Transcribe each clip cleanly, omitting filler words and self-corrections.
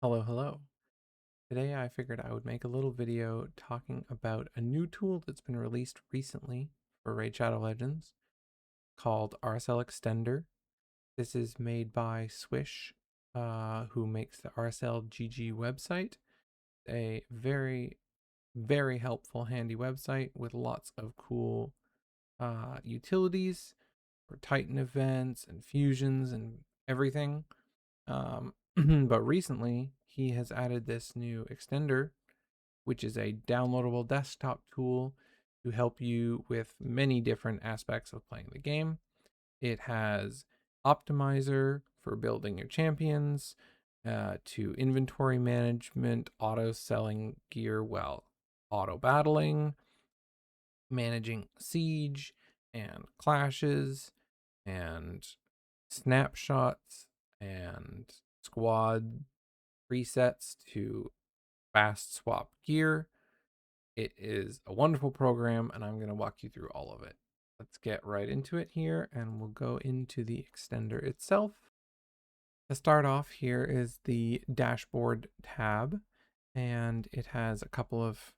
Hello, hello. Today I figured I would make a little video talking about a new tool that's been released recently for Raid Shadow Legends called RSL Extender. This is made by Swish, who makes the RSL GG website. A very, very helpful, handy website with lots of cool utilities for Titan events and fusions and everything. But recently, he has added this new extender, which is a downloadable desktop tool to help you with many different aspects of playing the game. It has optimizer for building your champions, to inventory management, auto selling gear while auto battling, managing siege and clashes, and snapshots and squad presets to fast swap gear. It is a wonderful program, and I'm going to walk you through all of it. Let's get right into it here, and we'll go into the extender itself. To start off, here is the dashboard tab, and it has a couple of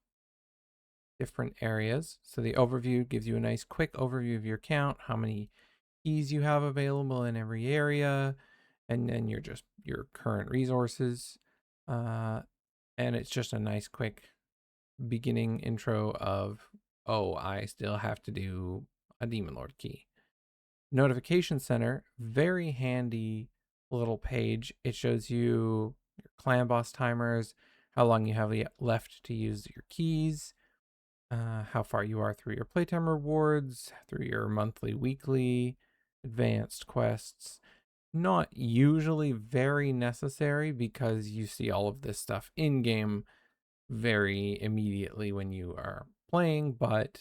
different areas. So the overview gives you a nice quick overview of your account, how many keys you have available in every area, and then your current resources. And it's just a nice quick beginning intro of, oh, I still have to do a Demon Lord key. Notification Center, very handy little page. It shows you your clan boss timers, how long you have left to use your keys, how far you are through your playtime rewards, through your monthly, weekly, advanced quests. Not usually very necessary because you see all of this stuff in game very immediately when you are playing, but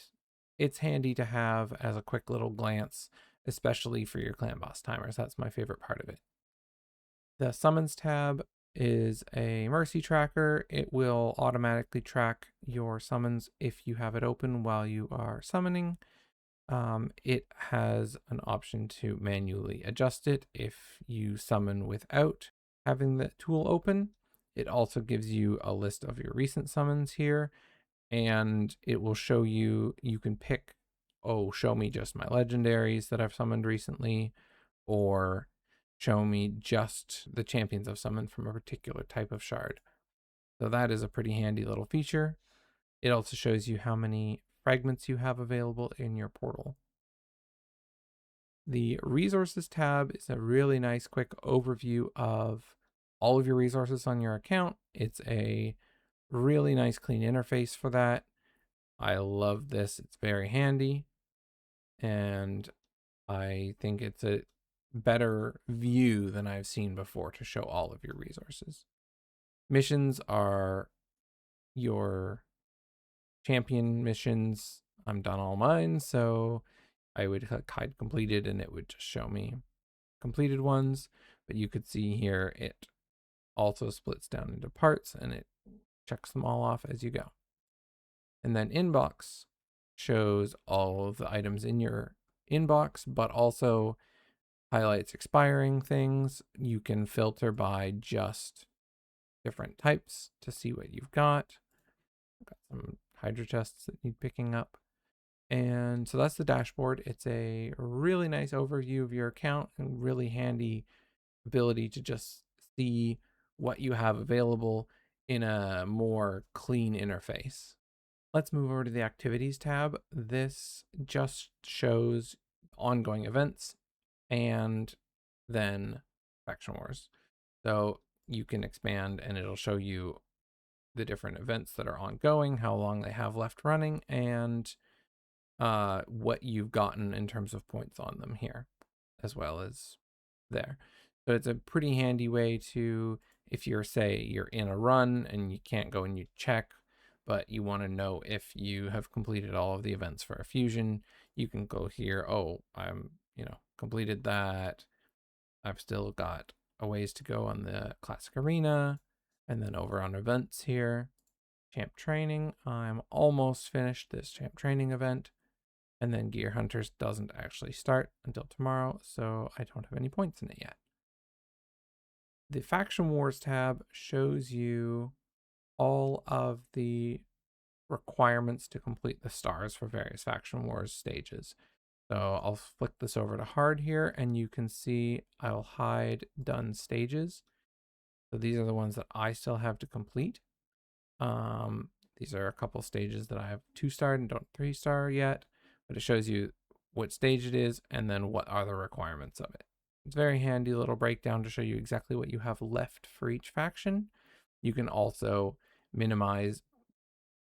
it's handy to have as a quick little glance, especially for your clan boss timers. That's my favorite part of it. The summons tab is a mercy tracker. It will automatically track your summons if you have it open while you are summoning. It has an option to manually adjust it if you summon without having the tool open. It also gives you a list of your recent summons here, and it will show you, you can pick, oh, show me just my legendaries that I've summoned recently, or show me just the champions I've summoned from a particular type of shard. So that is a pretty handy little feature. It also shows you how many fragments you have available in your portal. The resources tab is a really nice quick overview of all of your resources on your account. It's a really nice clean interface for that. I love this. It's very handy, and I think it's a better view than I've seen before to show all of your resources. Missions are your champion missions. I'm done all mine, so I would hide completed and it would just show me completed ones. But you could see here it also splits down into parts and it checks them all off as you go. And then inbox shows all of the items in your inbox, but also highlights expiring things. You can filter by just different types to see what you've got. I've got some hydro chests that need picking up. And so that's the dashboard. It's a really nice overview of your account and really handy ability to just see what you have available in a more clean interface. Let's move over to the activities tab. This just shows ongoing events and then faction wars. So you can expand and it'll show you the different events that are ongoing, how long they have left running, and what you've gotten in terms of points on them here, as well as there. So it's a pretty handy way to, if you're, say, you're in a run and you can't go and you check, but you want to know if you have completed all of the events for a fusion, you can go here. Oh, I'm, completed that. I've still got a ways to go on the classic arena, and then over on events here, champ training. I'm almost finished this champ training event, and then Gear Hunters doesn't actually start until tomorrow, so I don't have any points in it yet. The Faction Wars tab shows you all of the requirements to complete the stars for various Faction Wars stages. So I'll flick this over to hard here, and you can see I'll hide done stages. So these are the ones that I still have to complete. These are a couple stages that I have 2-star and don't 3-star yet, but it shows you what stage it is and then what are the requirements of it. It's a very handy little breakdown to show you exactly what you have left for each faction. You can also minimize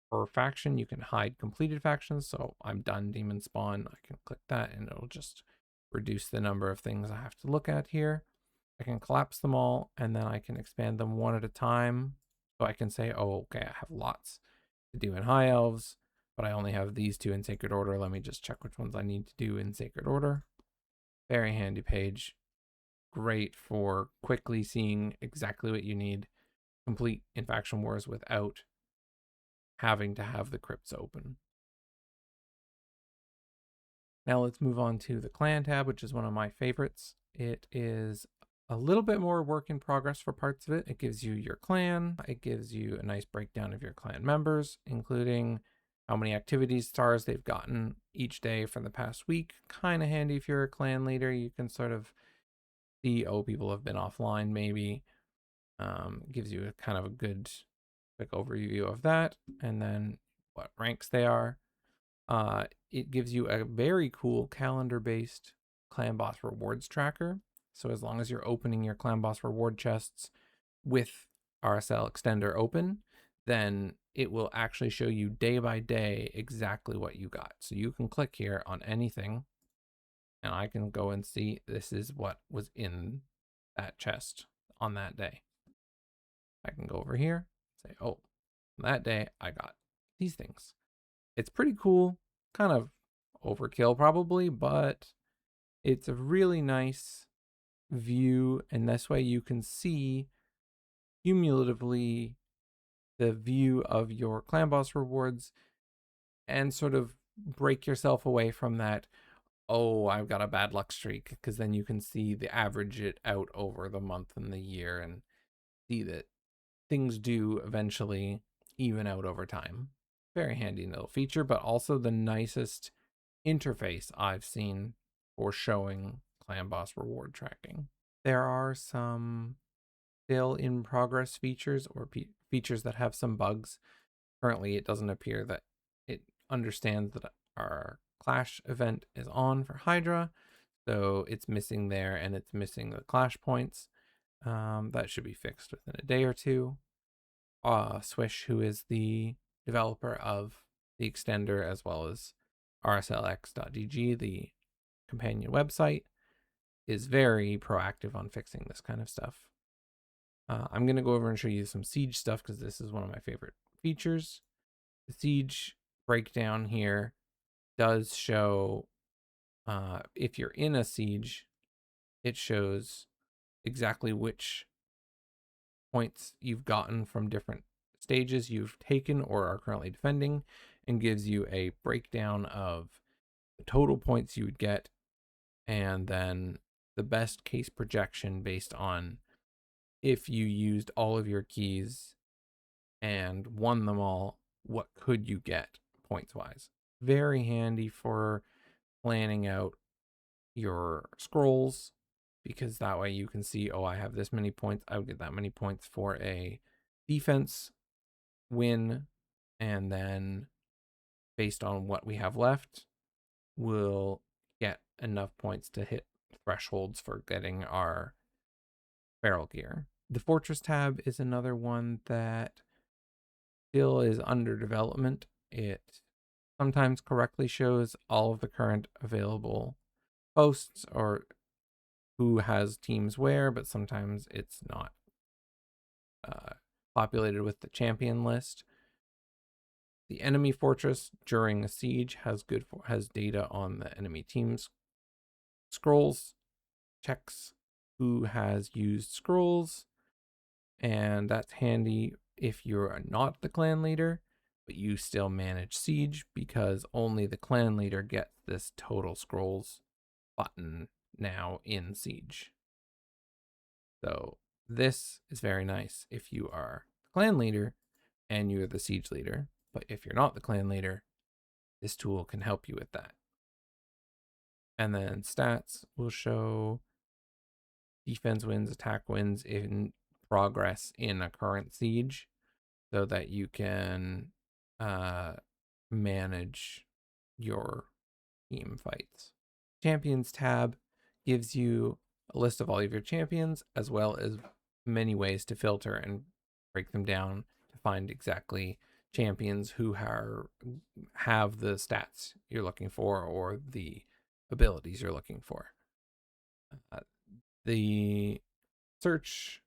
per faction. You can hide completed factions. So I'm done Demon Spawn. I can click that and it'll just reduce the number of things I have to look at here. I can collapse them all and then I can expand them one at a time. So I can say, oh, okay, I have lots to do in High Elves, but I only have these 2 in Sacred Order. Let me just check which ones I need to do in Sacred Order. Very handy page. Great for quickly seeing exactly what you need complete in Faction Wars without having to have the crypts open. Now let's move on to the clan tab, which is one of my favorites. It is a little bit more work in progress for parts of it. It gives you your clan. It gives you a nice breakdown of your clan members, including how many activities stars they've gotten each day for the past week. Kind of handy if you're a clan leader. You can sort of see, oh, people have been offline maybe. Gives you a kind of a good quick overview of that, and then what ranks they are. It gives you a very cool calendar-based clan boss rewards tracker. So as long as you're opening your clan boss reward chests with RSL Extender open, then it will actually show you day by day exactly what you got. So you can click here on anything and I can go and see this is what was in that chest on that day. I can go over here, say, oh, that day I got these things. It's pretty cool, kind of overkill probably, but it's a really nice view, and this way you can see cumulatively the view of your clan boss rewards and sort of break yourself away from that, oh, I've got a bad luck streak, because then you can see the average it out over the month and the year and see that things do eventually even out over time. Very handy little feature, but also the nicest interface I've seen for showing clan boss reward tracking. There are some still in progress features or features that have some bugs. Currently, it doesn't appear that it understands that our clash event is on for Hydra, so it's missing there and it's missing the clash points. That should be fixed within a day or two. Swish, who is the developer of the extender as well as rslx.gg, the companion website, is very proactive on fixing this kind of stuff. I'm going to go over and show you some siege stuff because this is one of my favorite features. The siege breakdown here does show if you're in a siege, it shows exactly which points you've gotten from different stages you've taken or are currently defending, and gives you a breakdown of the total points you would get and then the best case projection based on if you used all of your keys and won them all, what could you get points wise. Very handy for planning out your scrolls, because that way you can see, oh, I have this many points, I would get that many points for a defense win, and then based on what we have left, we'll get enough points to hit thresholds for getting our barrel gear. The Fortress tab is another one that still is under development. It sometimes correctly shows all of the current available posts or who has teams where, but sometimes it's not populated with the champion list. The enemy fortress during a siege has data on the enemy team's scrolls, checks who has used scrolls, and that's handy if you're not the clan leader, but you still manage siege, because only the clan leader gets this total scrolls button now in siege. So This is very nice if you are the clan leader and you're the siege leader. But if you're not the clan leader, this tool can help you with that. And then stats will show defense wins, attack wins in progress in a current siege, so that you can manage your team fights. Champions tab gives you a list of all of your champions, as well as many ways to filter and break them down to find exactly champions who have the stats you're looking for or the abilities you're looking for. The search,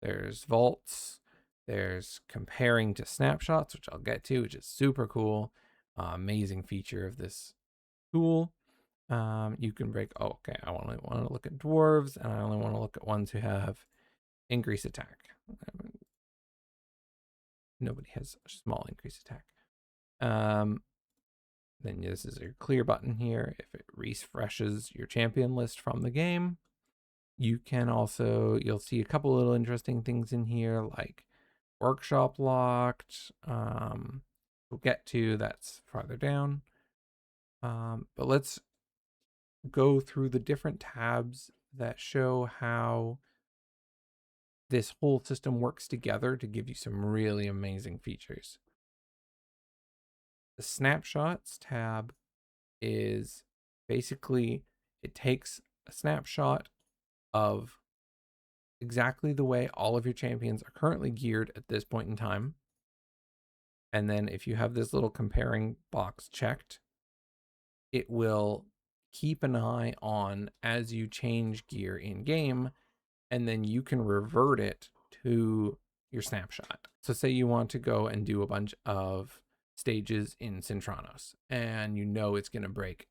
there's vaults, there's comparing to snapshots, which I'll get to, which is super cool. Amazing feature of this tool. You can break, okay, I only want to look at dwarves, and I only want to look at ones who have increased attack. Nobody has a small increased attack. Then this is your clear button here. If it refreshes your champion list from the game, you can also, you'll see a couple little interesting things in here, like workshop locked. We'll get to, that's farther down. But let's go through the different tabs that show how this whole system works together to give you some really amazing features. The snapshots tab is basically, it takes a snapshot of exactly the way all of your champions are currently geared at this point in time. And then if you have this little comparing box checked, it will keep an eye on as you change gear in game, and then you can revert it to your snapshot. So say you want to go and do a bunch of stages in Synchronos, and you know it's going to break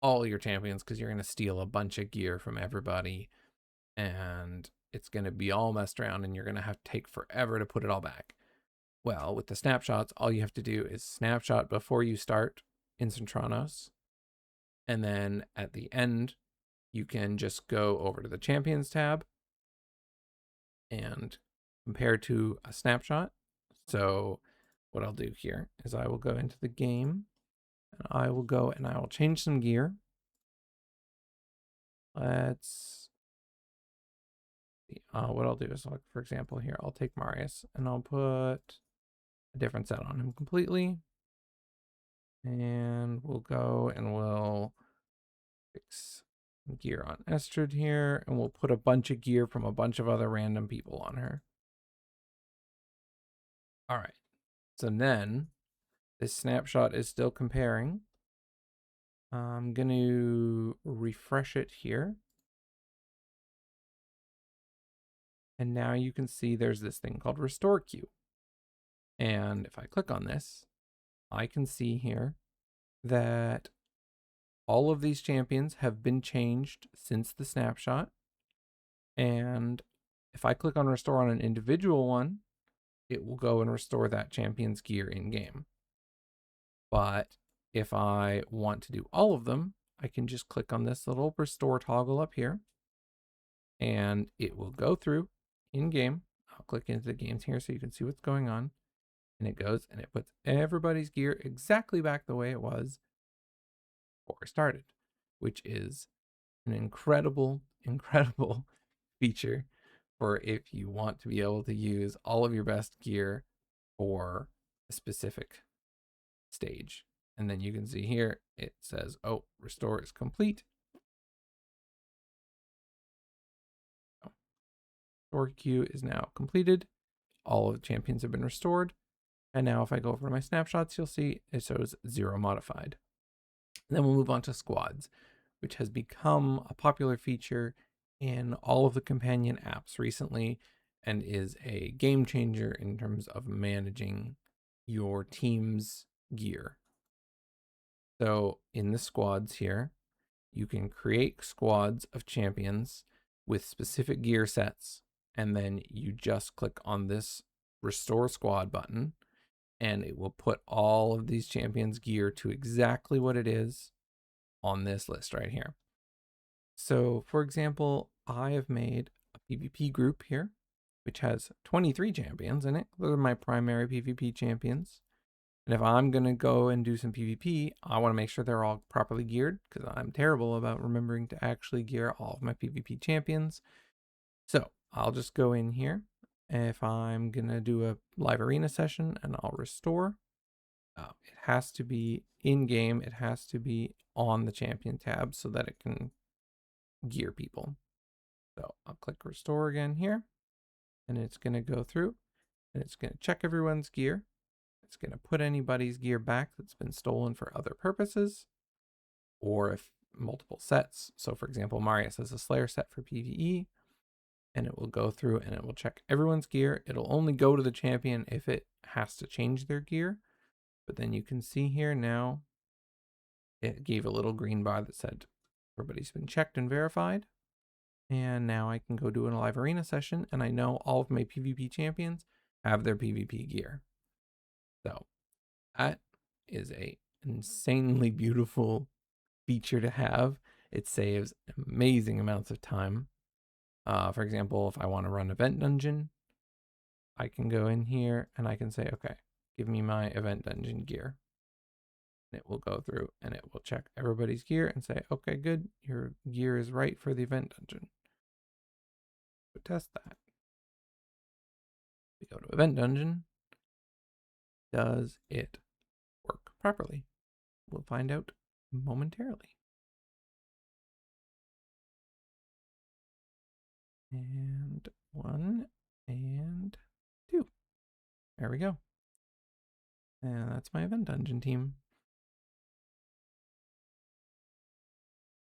all your champions because you're going to steal a bunch of gear from everybody, and it's going to be all messed around, and you're going to have to take forever to put it all back. Well, with the snapshots, all you have to do is snapshot before you start in Synchronos, and then at the end, you can just go over to the Champions tab and compare to a snapshot. So what I'll do here is I will go into the game, and I will go and I will change some gear. Let's see. What I'll do is, like, for example, here, I'll take Marius and I'll put a different set on him completely. And we'll go and we'll fix gear on Estrid here, and we'll put a bunch of gear from a bunch of other random people on her. All right. So then this snapshot is still comparing. I'm going to refresh it here. And now you can see there's this thing called restore queue. And if I click on this, I can see here that all of these champions have been changed since the snapshot. And if I click on restore on an individual one, it will go and restore that champion's gear in game. But if I want to do all of them, I can just click on this little restore toggle up here, and it will go through in game. I'll click into the games here so you can see what's going on. And it goes and it puts everybody's gear exactly back the way it was before I started, which is an incredible, incredible feature for if you want to be able to use all of your best gear for a specific stage. And then you can see here, it says, oh, restore is complete. Restore queue is now completed. All of the champions have been restored. And now if I go over to my snapshots, you'll see it shows 0 modified. And then we'll move on to squads, which has become a popular feature in all of the companion apps recently and is a game changer in terms of managing your team's gear. So in the squads here, you can create squads of champions with specific gear sets, and then you just click on this restore squad button, and it will put all of these champions' gear to exactly what it is on this list right here. So for example, I have made a PvP group here, which has 23 champions in it. Those are my primary PvP champions. And if I'm going to go and do some PvP, I want to make sure they're all properly geared, because I'm terrible about remembering to actually gear all of my PvP champions. So I'll just go in here. If I'm going to do a live arena session, and I'll restore, it has to be in game. It has to be on the champion tab so that it can gear people. So I'll click restore again here, and it's going to go through, and it's going to check everyone's gear. It's going to put anybody's gear back that's been stolen for other purposes, or if multiple sets. So for example, Marius has a Slayer set for PvE, and it will go through and it will check everyone's gear. It'll only go to the champion if it has to change their gear. But then you can see here now, it gave a little green bar that said everybody's been checked and verified. And now I can go do a live arena session, and I know all of my PvP champions have their PvP gear. So that is a insanely beautiful feature to have. It saves amazing amounts of time. For example, if I want to run Event Dungeon, I can go in here and I can say, okay, give me my Event Dungeon gear. And it will go through and it will check everybody's gear and say, okay, good, your gear is right for the Event Dungeon. So test that. We go to Event Dungeon. Does it work properly? We'll find out momentarily. And 1 and 2. There we go. And that's my Event Dungeon team.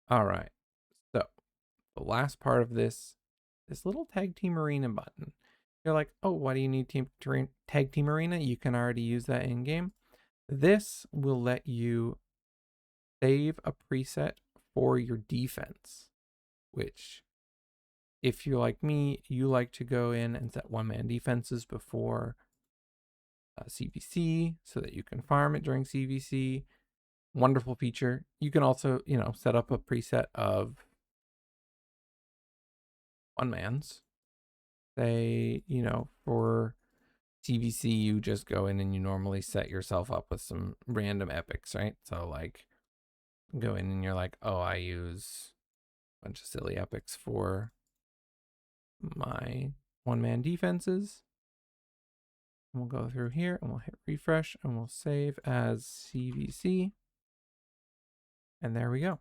All right. So the last part of this little Tag Team Arena button. You're like, oh, why do you need Tag Team Arena? You can already use that in game. This will let you save a preset for your defense, which, if you're like me, you like to go in and set one-man defenses before CVC so that you can farm it during CVC. Wonderful feature. You can also, set up a preset of one-mans. Say, for CVC, you just go in and you normally set yourself up with some random epics, right? So like go in and you're like, oh, I use a bunch of silly epics for my one-man defenses. And we'll go through here and we'll hit refresh and we'll save as CVC. And there we go.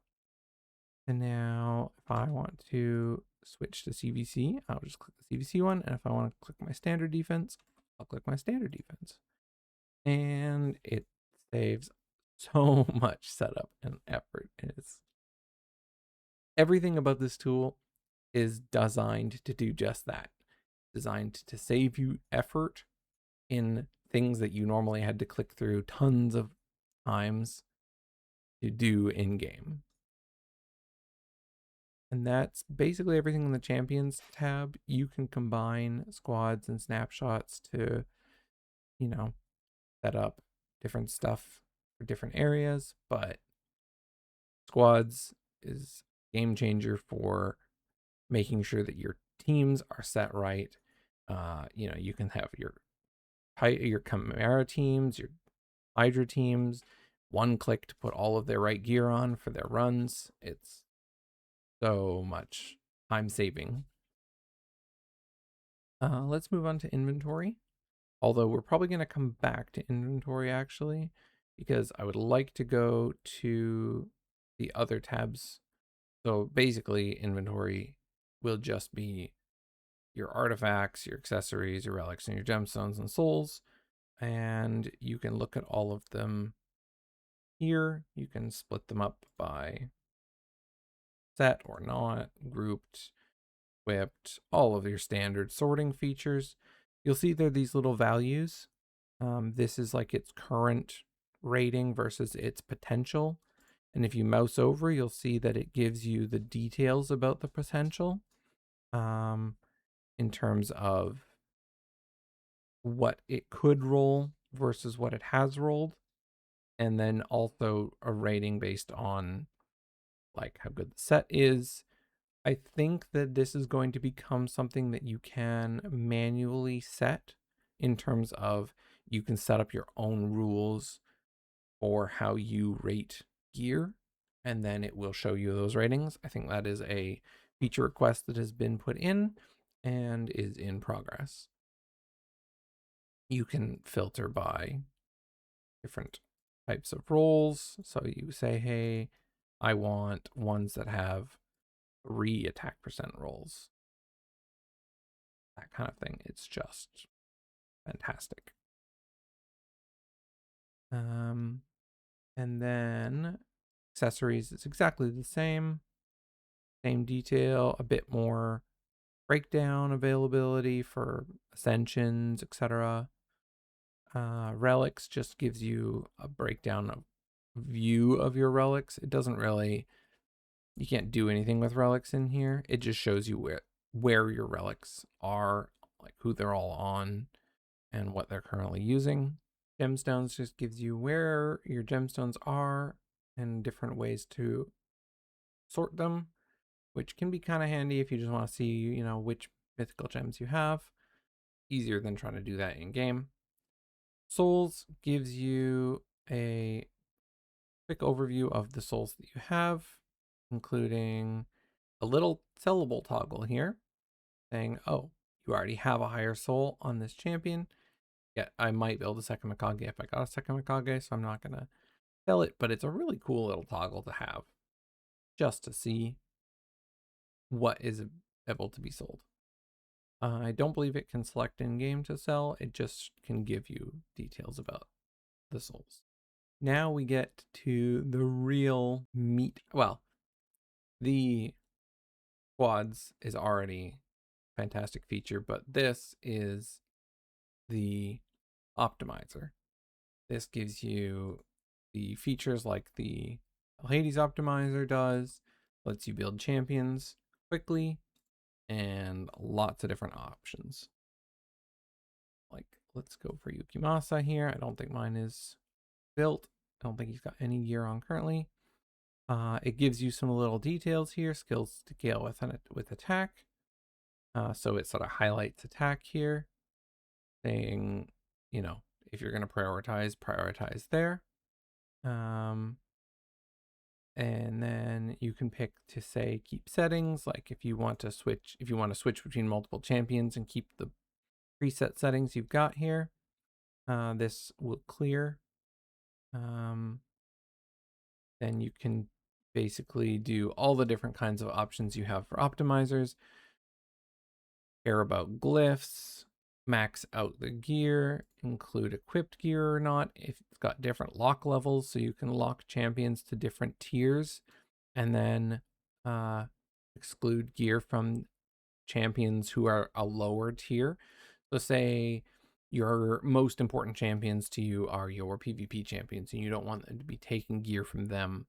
And now if I want to switch to CVC, I'll just click the CVC one. And if I want to click my standard defense, I'll click my standard defense. And it saves so much setup and effort. Everything about this tool is designed to do just that. Designed to save you effort in things that you normally had to click through tons of times to do in game. And that's basically everything in the Champions tab. You can combine squads and snapshots to, set up different stuff for different areas, but squads is a game changer for making sure that your teams are set right. You can have your Chimera teams, your Hydra teams, one click to put all of their right gear on for their runs. It's so much time saving. Let's move on to inventory. Although we're probably going to come back to inventory actually, because I would like to go to the other tabs. So basically inventory will just be your artifacts, your accessories, your relics, and your gemstones and souls. And you can look at all of them here. You can split them up by set or not, grouped, whipped, all of your standard sorting features. You'll see there are these little values. This is like its current rating versus its potential. And if you mouse over, you'll see that it gives you the details about the potential in terms of what it could roll versus what it has rolled. And then also a rating based on like how good the set is, I think that this is going to become something that you can manually set in terms of you can set up your own rules for how you rate gear, and then it will show you those ratings. I think that is a feature request that has been put in and is in progress. You can filter by different types of roles. So you say, hey, I want ones that have 3 attack percent rolls, that kind of thing. It's just fantastic. And then accessories, it's exactly the same detail, a bit more breakdown availability for ascensions, etc. Relics just gives you a breakdown of view of your relics. It doesn't really, you can't do anything with relics in here. It just shows you where your relics are, like who they're all on and what they're currently using. Gemstones just gives you where your gemstones are and different ways to sort them, which can be kind of handy if you just want to see, you know, which mythical gems you have. Easier than trying to do that in game. Souls gives you a quick overview of the souls that you have, including a little sellable toggle here saying, oh, you already have a higher soul on this champion. Yeah, I might build a second Mikage if I got a second Mikage, so I'm not going to sell it, but it's a really cool little toggle to have just to see what is able to be sold. I don't believe it can select in game to sell. It just can give you details about the souls. Now we get to the real meat. Well, the quads is already a fantastic feature, but this is the optimizer. This gives you the features like the Hades optimizer does, lets you build champions quickly, and lots of different options. Like, let's go for Yukimasa here. I don't think mine is built. I don't think he's got any gear on currently. It gives you some little details here, skills to scale with attack. So it sort of highlights attack here, saying, you know, if you're going to prioritize there. And then you can pick to say keep settings, like if you want to switch between multiple champions and keep the preset settings you've got here. This will clear. Then you can basically do all the different kinds of options you have for optimizers. Care about glyphs, max out the gear, include equipped gear or not. If it's got different lock levels, so you can lock champions to different tiers, and then exclude gear from champions who are a lower tier. So say your most important champions to you are your PvP champions, and you don't want them to be taking gear from them.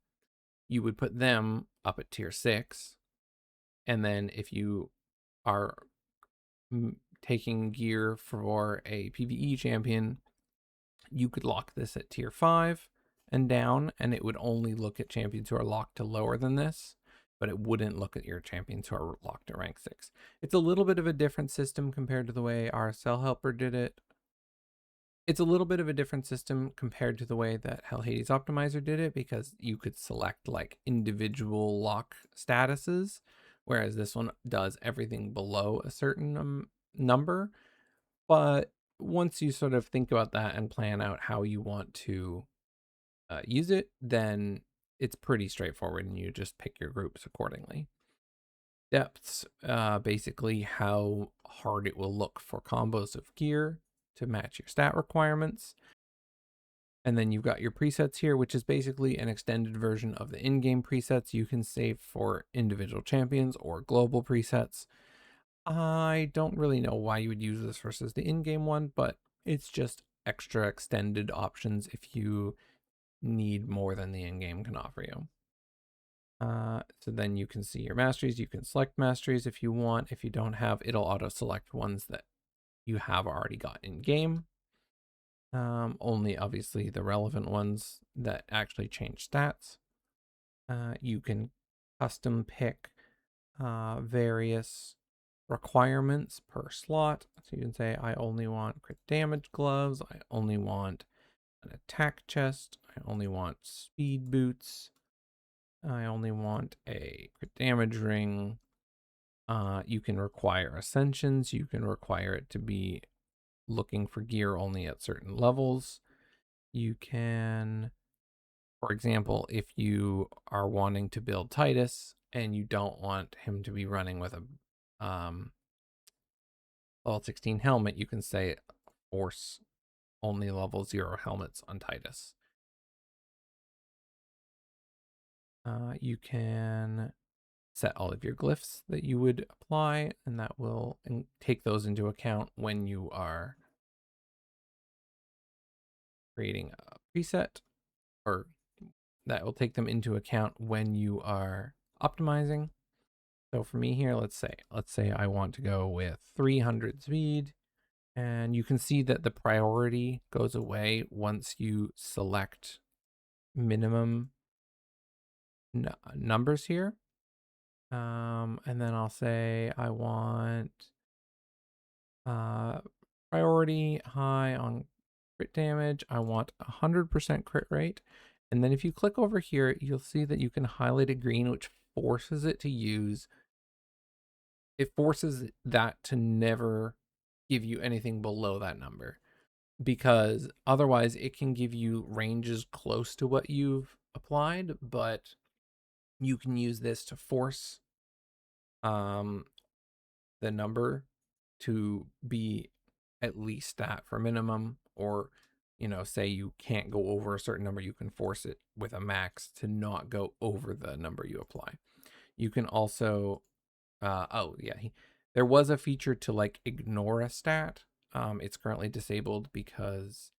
You would put them up at tier 6, and then if you are taking gear for a PvE champion, you could lock this at tier 5 and down, and it would only look at champions who are locked to lower than this, but it wouldn't look at your champions who are locked to rank 6. It's a little bit of a different system compared to the way our Cell Helper did it. It's a little bit of a different system compared to the way that Hell Hades Optimizer did it, because you could select like individual lock statuses, whereas this one does everything below a certain number. But once you sort of think about that and plan out how you want to use it, then it's pretty straightforward and you just pick your groups accordingly. Depths, basically how hard it will look for combos of gear to match your stat requirements. And then you've got your presets here, which is basically an extended version of the in-game presets you can save for individual champions or global presets. I don't really know why you would use this versus the in-game one, but it's just extra extended options if you need more than the in-game can offer you. So then you can see your masteries. You can select masteries if you want. If you don't have, it'll auto-select ones that you have already got in-game. Only obviously the relevant ones that actually change stats. You can custom pick various requirements per slot. So you can say, I only want crit damage gloves, I only want an attack chest, I only want speed boots, I only want a crit damage ring. You can require ascensions, you can require it to be looking for gear only at certain levels. You can, for example, if you are wanting to build Titus and you don't want him to be running with a level 16 helmet, you can say force only level 0 helmets on Titus. You can set all of your glyphs that you would apply, and that will take those into account when you are creating a preset, or that will take them into account when you are optimizing. So for me here, let's say I want to go with 300 speed, and you can see that the priority goes away once you select minimum numbers here. And then I'll say I want priority high on crit damage. I want 100% crit rate. And then if you click over here, you'll see that you can highlight a green, which forces it to use, it forces that to never give you anything below that number, because otherwise it can give you ranges close to what you've applied, but you can use this to force the number to be at least that for minimum, or say you can't go over a certain number, you can force it with a max to not go over the number you apply. You can also there was a feature to like ignore a stat. It's currently disabled because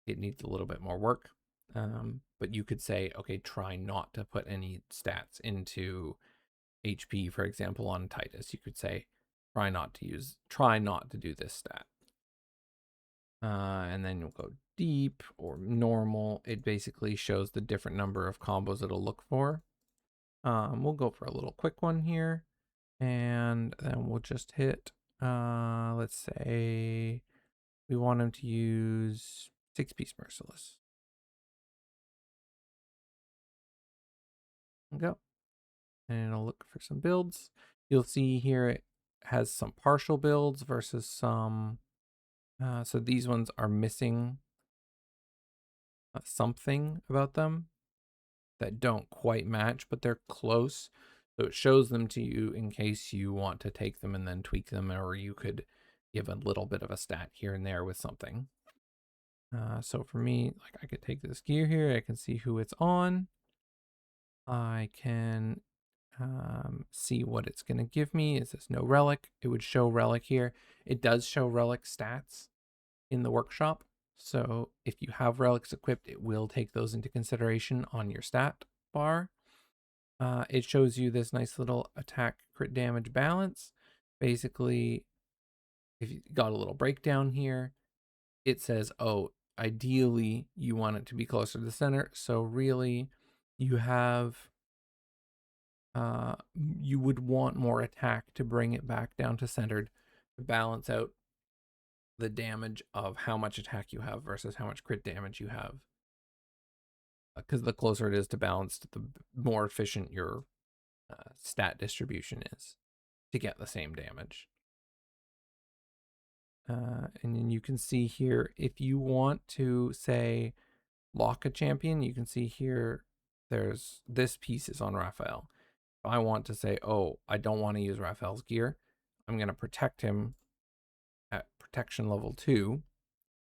it needs a little bit more work. But you could say, okay, try not to put any stats into HP, for example, on Titus. You could say, try not to do this stat. And then you'll go deep or normal. It basically shows the different number of combos it'll look for. We'll go for a little quick one here, and then we'll just hit, let's say we want him to use 6-piece merciless. Go. And it'll look for some builds. You'll see here it has some partial builds versus some, so these ones are missing something about them that don't quite match, but they're close. So it shows them to you in case you want to take them and then tweak them, or you could give a little bit of a stat here and there with something. So for me, like I could take this gear here, I can see who it's on. I can see what it's going to give me. Is this no relic? It would show relic here. It does show relic stats in the workshop. So if you have relics equipped, it will take those into consideration on your stat bar. It shows you this nice little attack crit damage balance. Basically, if you got a little breakdown here, it says, oh, ideally you want it to be closer to the center. So really you have, you would want more attack to bring it back down to centered to balance out the damage of how much attack you have versus how much crit damage you have. Because the closer it is to balanced, the more efficient your stat distribution is to get the same damage. And then you can see here, if you want to say lock a champion, you can see here there's this piece is on Raphael. If I want to say, oh, I don't want to use Raphael's gear, I'm going to protect him at protection level 2.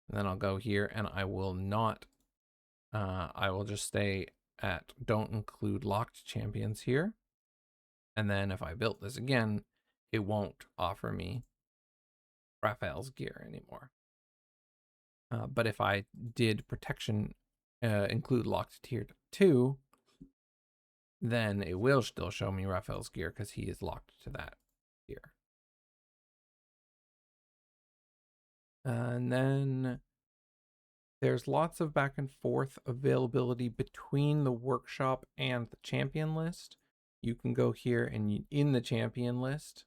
And then I'll go here and I will not, I will just stay at don't include locked champions here. And then if I built this again, it won't offer me Raphael's gear anymore. But if I did protection include locked tier 2, then it will still show me Raphael's gear because he is locked to that tier. And then there's lots of back and forth availability between the workshop and the champion list. you can go here and in the champion list,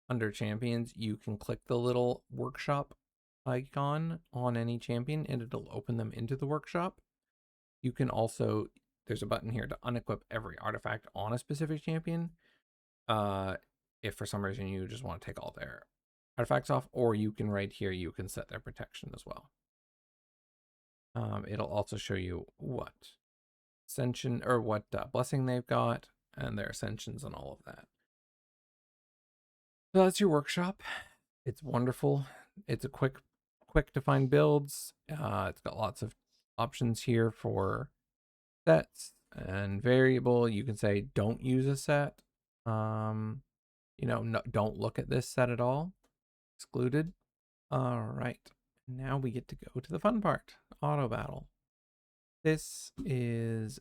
under champions, you can click the little workshop icon on any champion and it'll open them into the workshop. You can also, there's a button here to unequip every artifact on a specific champion. If for some reason you just want to take all their artifacts off, or you can right here, you can set their protection as well. It'll also show you what ascension or what blessing they've got and their ascensions and all of that. So that's your workshop. It's wonderful. It's a quick to find builds. It's got lots of options here for sets and variable. You can say don't use a set. You know, no, don't look at this set at all. Excluded. All right. Now we get to go to the fun part, auto battle. This is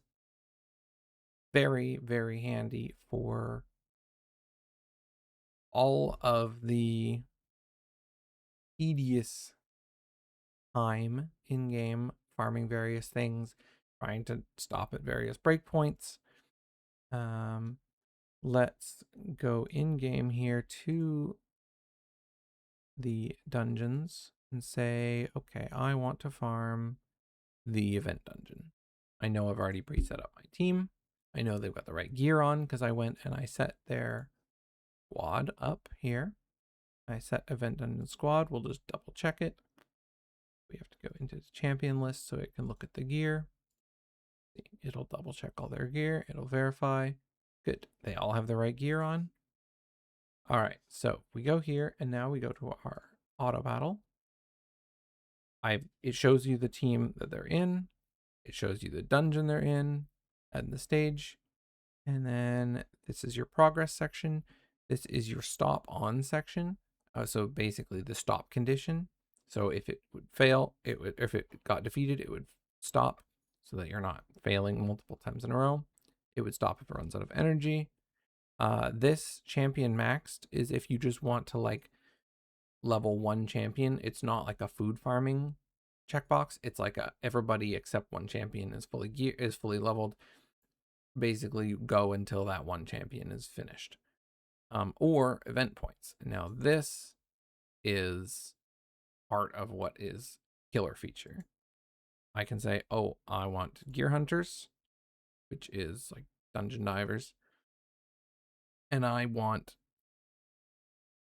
very, very handy for all of the tedious time in game, farming various things, trying to stop at various breakpoints. Let's go in game here to the dungeons and say, okay, I want to farm the event dungeon. I know I've already pre-set up my team. I know they've got the right gear on because I went and I set their squad up here. I set event dungeon squad. We'll just double check it. We have to go into the champion list so it can look at the gear. It'll double check all their gear. It'll verify. Good. They all have the right gear on. All right. So we go here and now we go to our auto battle. It shows you the team that they're in. It shows you the dungeon they're in and the stage. And then this is your progress section. This is your stop on section. So basically the stop condition. So if it would fail, if it got defeated, it would stop so that you're not failing multiple times in a row. It would stop if it runs out of energy. This champion maxed is if you just want to like level 1 champion. It's not like a food farming checkbox. It's like everybody except one champion is fully leveled. Basically go until that one champion is finished. Or event points. Now this is part of what is killer feature. I can say, oh, I want gear hunters, which is like dungeon divers, and I want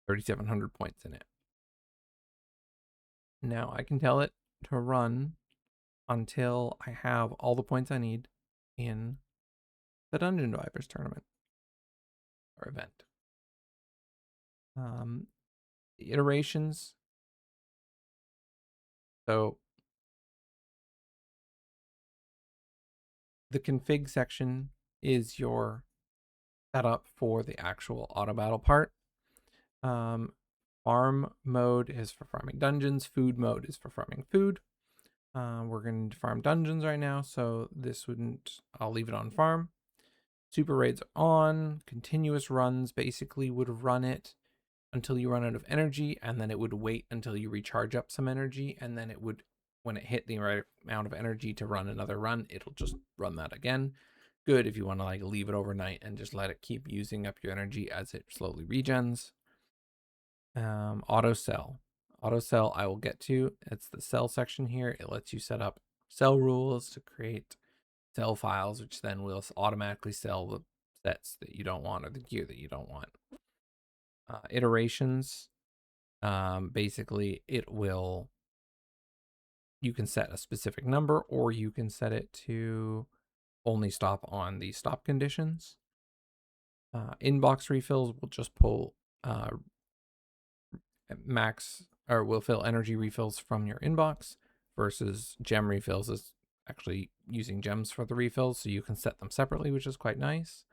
3,700 points in it. Now I can tell it to run until I have all the points I need in the dungeon divers tournament or event. The iterations. So the config section is your setup for the actual auto battle part. Farm mode is for farming dungeons. Food mode is for farming food. We're going to farm dungeons right now, so this wouldn't, I'll leave it on farm. Super raids on. Continuous runs basically would run it until you run out of energy, and then it would wait until you recharge up some energy, and then it would, when it hit the right amount of energy to run another run, it'll just run that again. Good if you want to like leave it overnight and just let it keep using up your energy as it slowly regens. Auto sell I will get to. It's the sell section here. It lets you set up sell rules to create sell files, which then will automatically sell the sets that you don't want or the gear that you don't want. Iterations, basically it will, you can set a specific number or you can set it to only stop on the stop conditions. Inbox refills will just pull max, or will fill energy refills from your inbox, versus gem refills is actually using gems for the refills, so you can set them separately, which is quite nice.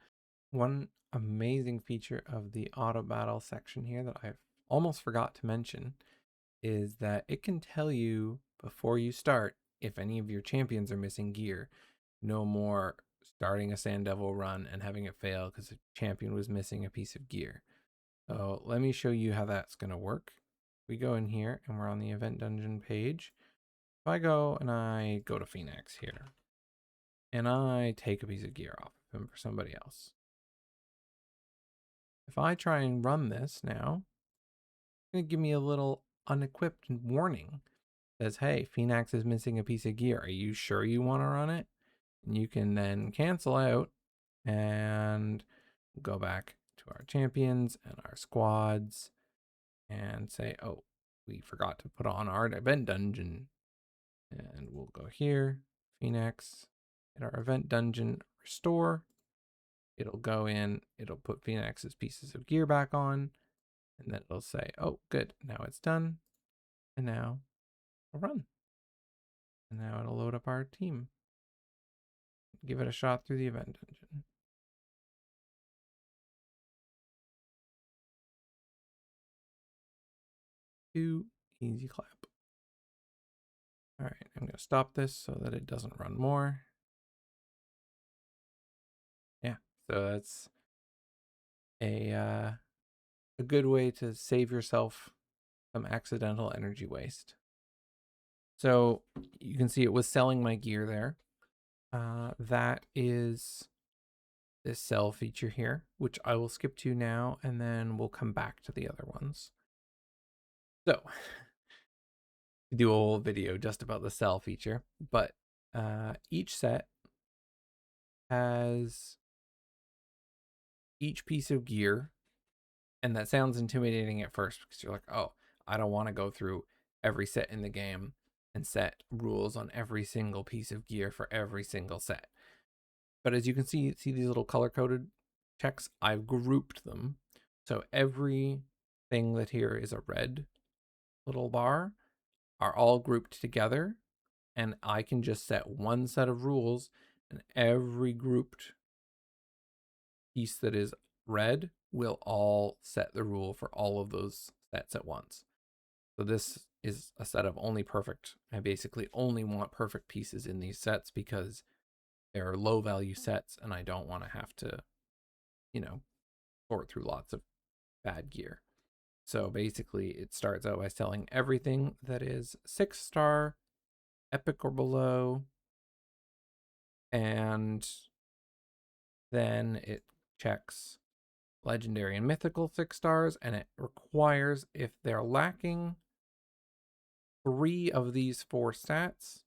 One amazing feature of the auto battle section here that I've almost forgot to mention is that it can tell you before you start if any of your champions are missing gear. No more starting a Sand Devil run and having it fail because a champion was missing a piece of gear. So let me show you how that's going to work. We go in here and we're on the event dungeon page. If I go and I go to Phoenix here and I take a piece of gear off of him for somebody else, if I try and run this now, it's going to give me a little unequipped warning. It says, hey, Phoenix is missing a piece of gear. Are you sure you want to run it? And you can then cancel out and go back to our champions and our squads and say, oh, we forgot to put on our event dungeon. And we'll go here, Phoenix, in our event dungeon, restore. It'll go in, it'll put Phoenix's pieces of gear back on, and then it'll say, oh, good, now it's done. And now we'll run. And now it'll load up our team. Give it a shot through the event dungeon. Two, easy clap. All right, I'm going to stop this so that it doesn't run more. Yeah, so that's a good way to save yourself some accidental energy waste. So you can see it was selling my gear there. That is this sell feature here, which I will skip to now, and then we'll come back to the other ones. So do a whole video just about the sell feature, but each set has each piece of gear, and that sounds intimidating at first because you're like, oh, I don't want to go through every set in the game and set rules on every single piece of gear for every single set. But as you can see these little color-coded checks, I've grouped them. So everything that here is a red little bar are all grouped together, and I can just set one set of rules, and every grouped piece that is red will all set the rule for all of those sets at once. So this is a set of only perfect. I basically only want perfect pieces in these sets because they're low value sets and I don't want to have to, you know, sort through lots of bad gear. So basically it starts out by selling everything that is 6-star, epic or below, and then it checks legendary and mythical 6 stars, and it requires if they're lacking 3 of these 4 stats,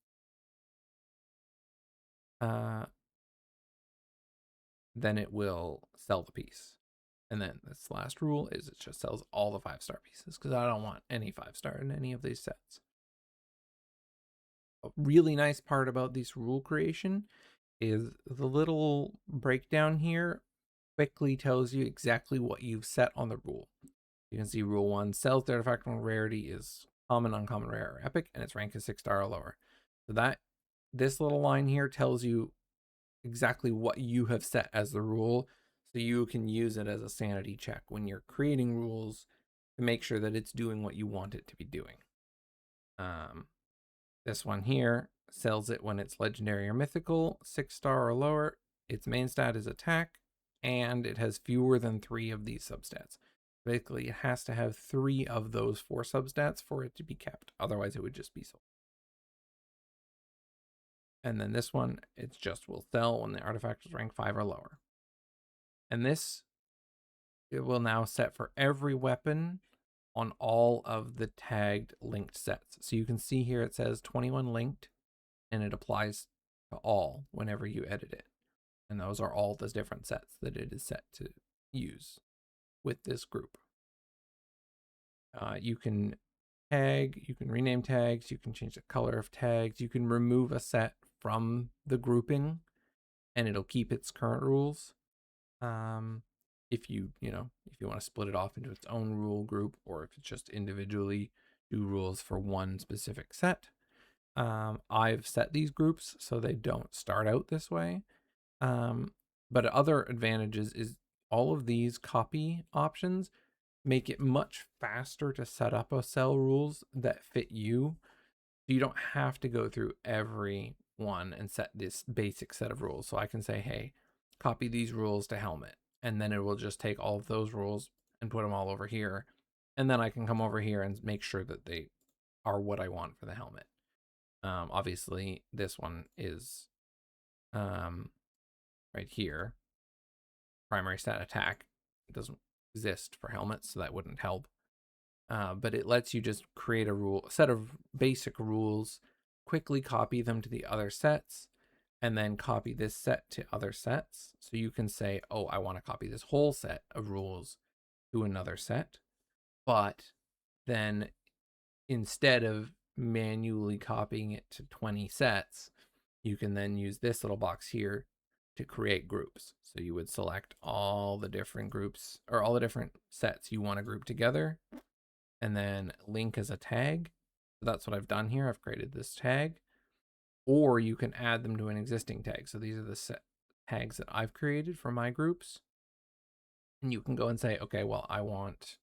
then it will sell the piece. And then this last rule is it just sells all the 5-star pieces because I don't want any 5-star in any of these sets. A really nice part about this rule creation is the little breakdown here quickly tells you exactly what you've set on the rule. You can see rule 1 sells the artifact when rarity is common, uncommon, rare, or epic, and its rank is 6-star or lower. So that this little line here tells you exactly what you have set as the rule, so you can use it as a sanity check when you're creating rules to make sure that it's doing what you want it to be doing. This one here sells it when it's legendary or mythical, 6-star or lower. Its main stat is attack, and it has fewer than 3 of these substats. Basically, it has to have 3 of those 4 substats for it to be kept. Otherwise, it would just be sold. And then this one, it's just will sell when the artifact is rank 5 or lower. And this, it will now set for every weapon on all of the tagged linked sets. So you can see here it says 21 linked, and it applies to all whenever you edit it. And those are all the different sets that it is set to use with this group. You can tag, you can rename tags, you can change the color of tags, you can remove a set from the grouping and it'll keep its current rules. If you want to split it off into its own rule group, or if it's just individually do rules for one specific set. I've set these groups so they don't start out this way. But other advantages is all of these copy options make it much faster to set up a cell rules that fit you. So you don't have to go through every one and set this basic set of rules. So I can say, hey, copy these rules to helmet. And then it will just take all of those rules and put them all over here. And then I can come over here and make sure that they are what I want for the helmet. Obviously, this one is right here. Primary stat attack. It doesn't exist for helmets, so that wouldn't help. But it lets you just create a set of basic rules, quickly copy them to the other sets, and then copy this set to other sets. So you can say, oh, I want to copy this whole set of rules to another set. But then instead of manually copying it to 20 sets, you can then use this little box here to create groups. So you would select all the different groups or all the different sets you want to group together, and then link as a tag. So that's what I've done here. I've created this tag, or you can add them to an existing tag. So these are the set tags that I've created for my groups. And you can go and say, okay, well, I want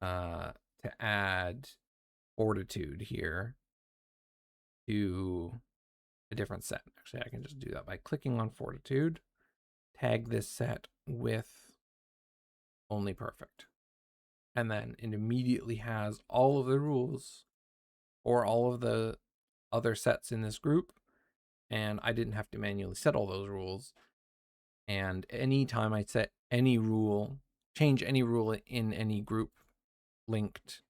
to add fortitude here to a different set. Actually, I can just do that by clicking on fortitude, tag this set with only perfect. And then it immediately has all of the rules or all of the other sets in this group. And I didn't have to manually set all those rules. And anytime I set any rule, change any rule in any group linked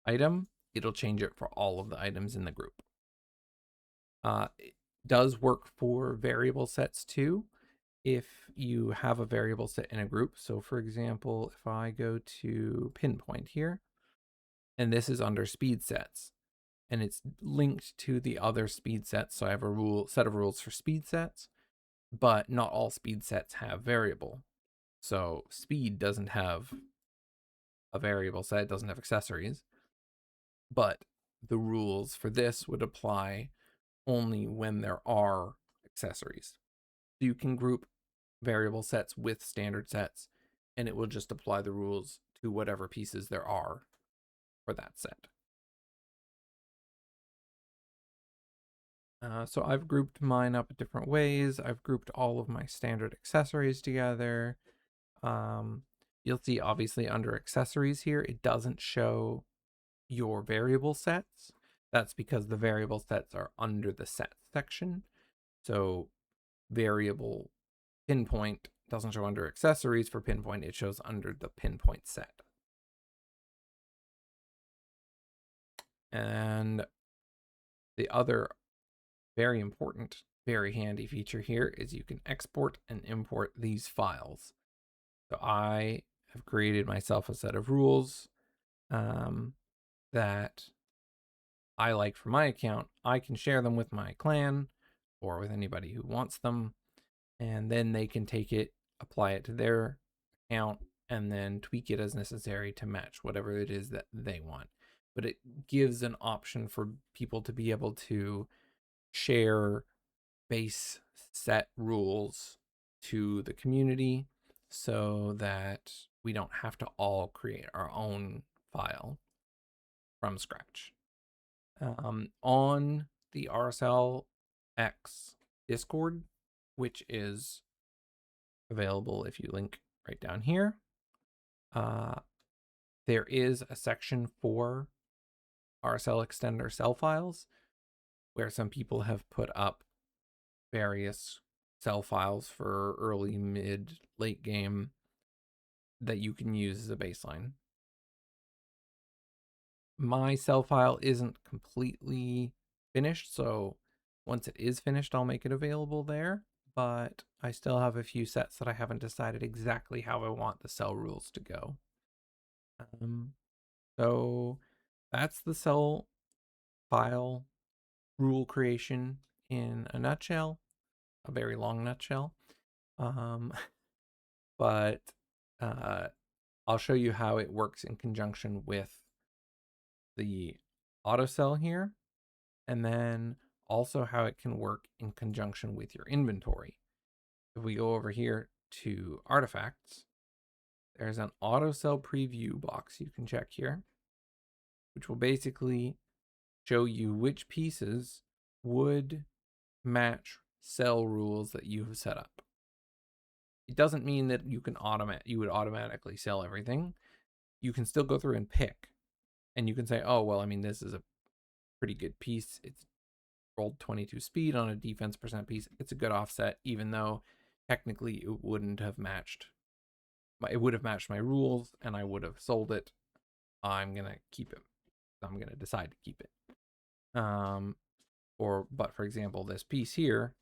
item, it'll change it for all of the items in the group. It does work for variable sets too, if you have a variable set in a group. So for example, if I go to pinpoint here, and this is under speed sets, and it's linked to the other speed sets. So I have a set of rules for speed sets, but not all speed sets have variable. So speed doesn't have a variable set, it doesn't have accessories, but the rules for this would apply only when there are accessories. So you can group variable sets with standard sets, and it will just apply the rules to whatever pieces there are for that set. So I've grouped mine up different ways. I've grouped all of my standard accessories together. You'll see obviously under accessories here, it doesn't show your variable sets. That's because the variable sets are under the set section. So variable pinpoint doesn't show under accessories for pinpoint, it shows under the pinpoint set. And the other very important, very handy feature here is you can export and import these files. So I have created myself a set of rules that I like for my account. I can share them with my clan or with anybody who wants them, and then they can take it, apply it to their account, and then tweak it as necessary to match whatever it is that they want. But it gives an option for people to be able to share base set rules to the community so that we don't have to all create our own file from scratch. On the RSL X Discord, which is available if you link right down here, there is a section for RSL extender cell files where some people have put up various cell files for early, mid, late game that you can use as a baseline. My cell file isn't completely finished, so once it is finished, I'll make it available there, but I still have a few sets that I haven't decided exactly how I want the cell rules to go. So that's the cell file rule creation in a nutshell, a very long nutshell. But I'll show you how it works in conjunction with the autocell here, and then also how it can work in conjunction with your inventory. If we go over here to artifacts, there's an autocell preview box you can check here, which will basically show you which pieces would match cell rules that you have set up. It doesn't mean that you would automatically sell everything. You can still go through and pick, and you can say, oh, well, I mean, this is a pretty good piece. It's rolled 22 speed on a defense percent piece. It's a good offset, even though technically it wouldn't have matched it would have matched my rules and I would have sold it. I'm gonna keep it. I'm gonna decide to keep it. But for example, this piece here,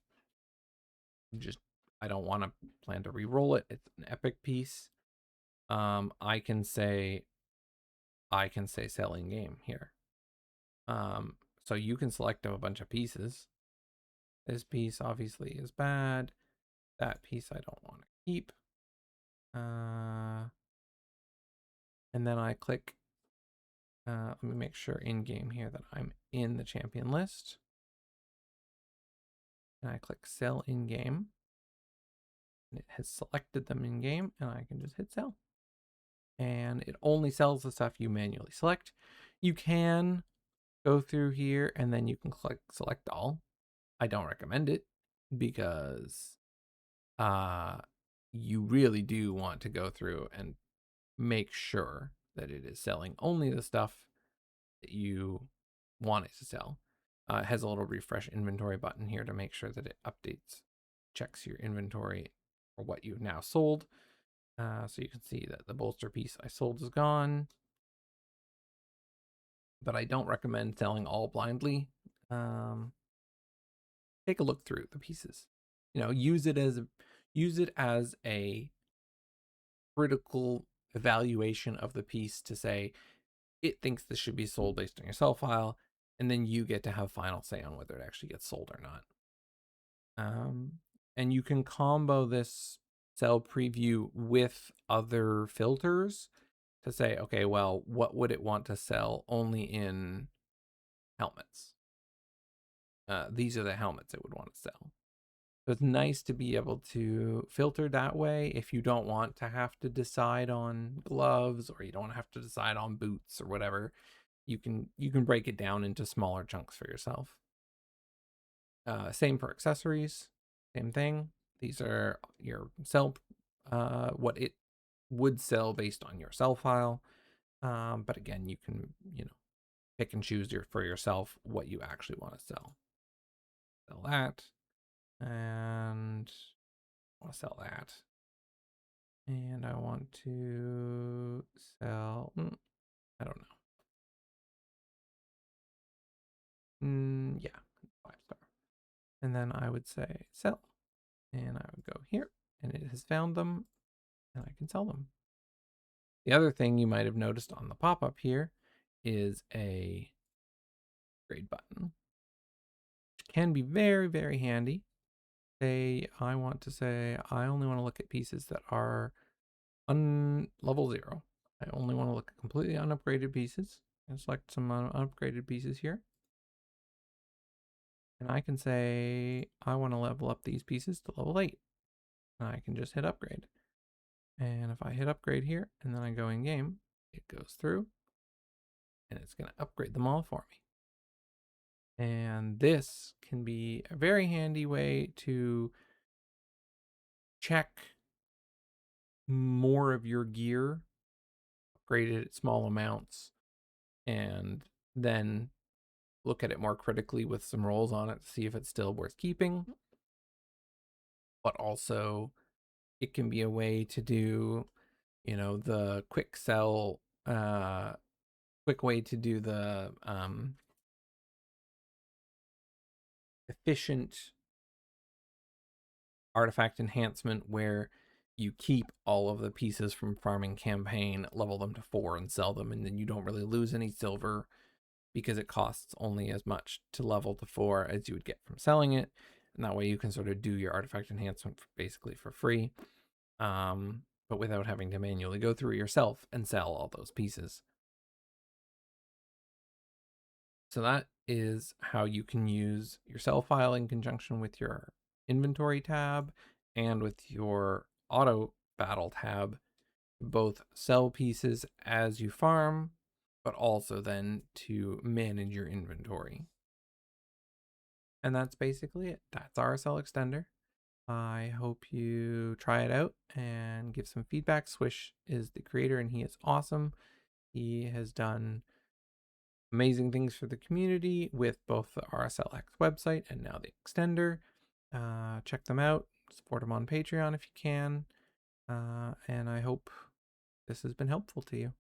I don't want to plan to re-roll it. It's an epic piece. I can say sell in game here. So you can select a bunch of pieces. This piece obviously is bad. That piece I don't want to keep. And then I click, let me make sure in game here that I'm in the champion list. And I click sell in game. And it has selected them in game, and I can just hit sell. And it only sells the stuff you manually select. You can go through here and then you can click select all. I don't recommend it because you really do want to go through and make sure that it is selling only the stuff that you want it to sell. It has a little refresh inventory button here to make sure that it updates, checks your inventory for what you've now sold. So you can see that the bolster piece I sold is gone. But I don't recommend selling all blindly. Take a look through the pieces. Use it as a critical evaluation of the piece to say it thinks this should be sold based on your sell file, and then you get to have final say on whether it actually gets sold or not. And you can combo this sell preview with other filters to say, okay, well, what would it want to sell only in helmets? These are the helmets it would want to sell. So it's nice to be able to filter that way if you don't want to have to decide on gloves, or you don't have to decide on boots or whatever. You can break it down into smaller chunks for yourself. Same for accessories, same thing. These are your sell, what it would sell based on your sell file. But again, you can, pick and choose for yourself what you actually want to sell. Sell that, and I want to sell that. And I want to sell, I don't know. Yeah, 5-star. And then I would say sell. And I would go here, and it has found them, and I can sell them. The other thing you might have noticed on the pop-up here is a grade button, which can be very, very handy. Say I want to say I only want to look at pieces that are level 0. I only want to look at completely unupgraded pieces. And select some unupgraded pieces here. And I can say I want to level up these pieces to level 8. And I can just hit upgrade. And if I hit upgrade here and then I go in game, it goes through and it's going to upgrade them all for me. And this can be a very handy way to check more of your gear, upgrade it at small amounts, and then look at it more critically with some rolls on it to see if it's still worth keeping. But also it can be a way to do, the quick sell, quick way to do the efficient artifact enhancement where you keep all of the pieces from farming campaign, level them to 4 and sell them, and then you don't really lose any silver because it costs only as much to level to 4 as you would get from selling it. And that way you can sort of do your artifact enhancement basically for free, but without having to manually go through it yourself and sell all those pieces. So that is how you can use your sell file in conjunction with your inventory tab and with your auto battle tab, both sell pieces as you farm, but also then to manage your inventory. And that's basically it. That's RSL Extender. I hope you try it out and give some feedback. Swish is the creator and he is awesome. He has done amazing things for the community with both the RSLX website and now the extender. Check them out. Support them on Patreon if you can. and I hope this has been helpful to you.